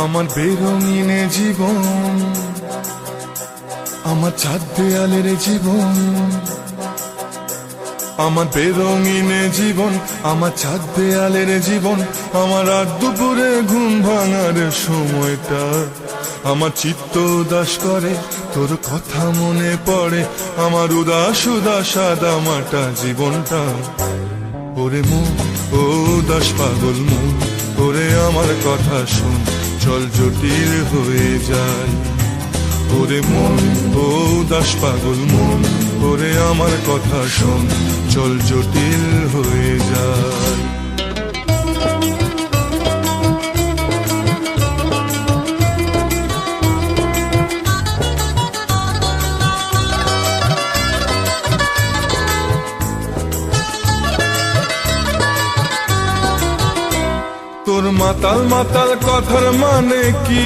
আমার বেরঙিনে জীবন, আমার ছাদ দেয়ালের জীবন, আমার বেরঙিনে জীবন, আমার ছাদ দেয়ালের জীবন, আমার রাত দুপুরে ঘুম ভাঙার সময়টা, আমার চিত্ত উদাস করে তোর কথা মনে পড়ে, আমার উদাস উদাস সাদা মাটা জীবনটা। ওরে মন, ও উদাস পাগল মন, ওরে আমার কথা শোন, চল জটিল হয়ে যায়। ওরে মন, ও উদাস পাগল মন, ওরে আমার কথা শোন, চল জটিল হয়ে যায়। তোর মাতাল মাতাল কথার মানে কি,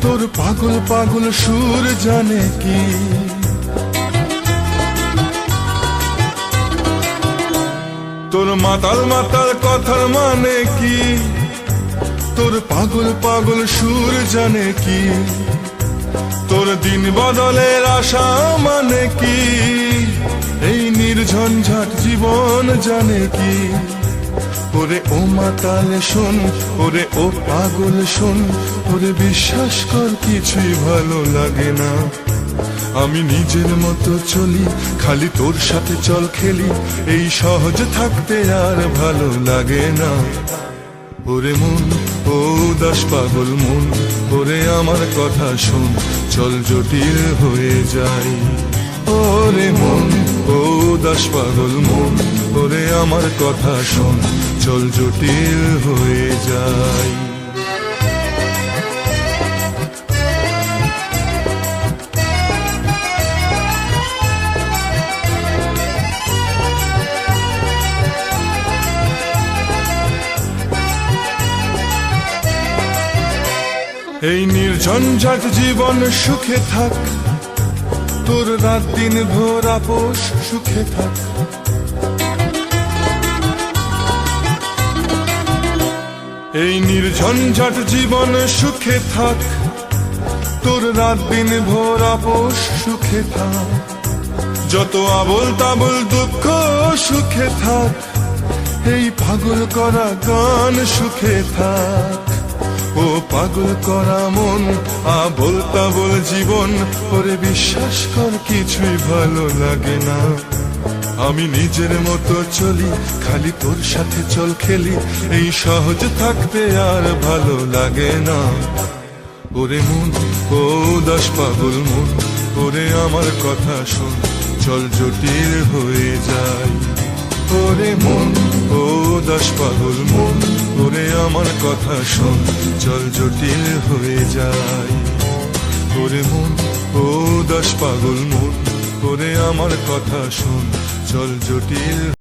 তোর পাগল পাগল সুর জানে কি, তোর মাতাল মাতাল কথার মানে কি, তোর পাগল পাগল সুর জানে কি, তোর দিন বদলের আশা মানে কি, এই নির্ঝঞ্ঝাট জীবন জানে কি। ওরে ও মাতাল শোন, ওরে ও পাগল শোন, ওরে বিশ্বাস কর কিছুই ভালো লাগে না, আমি নিজের মতো চলি, খালি তোর সাথে চল খেলি, এই সহজ থাকতে আর ভালো লাগে না। ওরে মন, ও উদাস পাগল মন, ওরে আমার কথা শোন, চল জটিল হয়ে যাই। ওরে মন, ও উদাস পাগল মন, ওরে আমার কথা শোন, চল জটিল হয়ে যাই। এই নির্ঝঞ্ঝাট জীবন সুখে থাক, তোর রাত দিন ভোর আপোষ সুখে থাক। এই নির্ঝঞ্ঝাট জীবন সুখে থাক, তোর রাত দিন ভোর আপোষ সুখে থাক। যত আবল তাবল দুঃখ সুখে থাক, এই পাগল করা গান সুখে থাক। ও পাগল করা মন, আবল তাবল জীবন, ওরে বিশ্বাস কর কিছুই ভালো লাগে না, আমি নিজের মতো চলি, খালি তোর সাথে চল খেলি, এই সহজ থাকতে আর ভালো লাগে না। ওরে মন, ও উদাস পাগল মন, ওরে আমার কথা শোন, চল জটিল হয়ে যায়। ওরে মন, ও উদাস পাগল মন, ওরে আমার কথা শোন, চল জটিল হয়ে যায়। ওরে মন, ও উদাস পাগল মন, ওরে আমার কথা শোন, চল জটিল।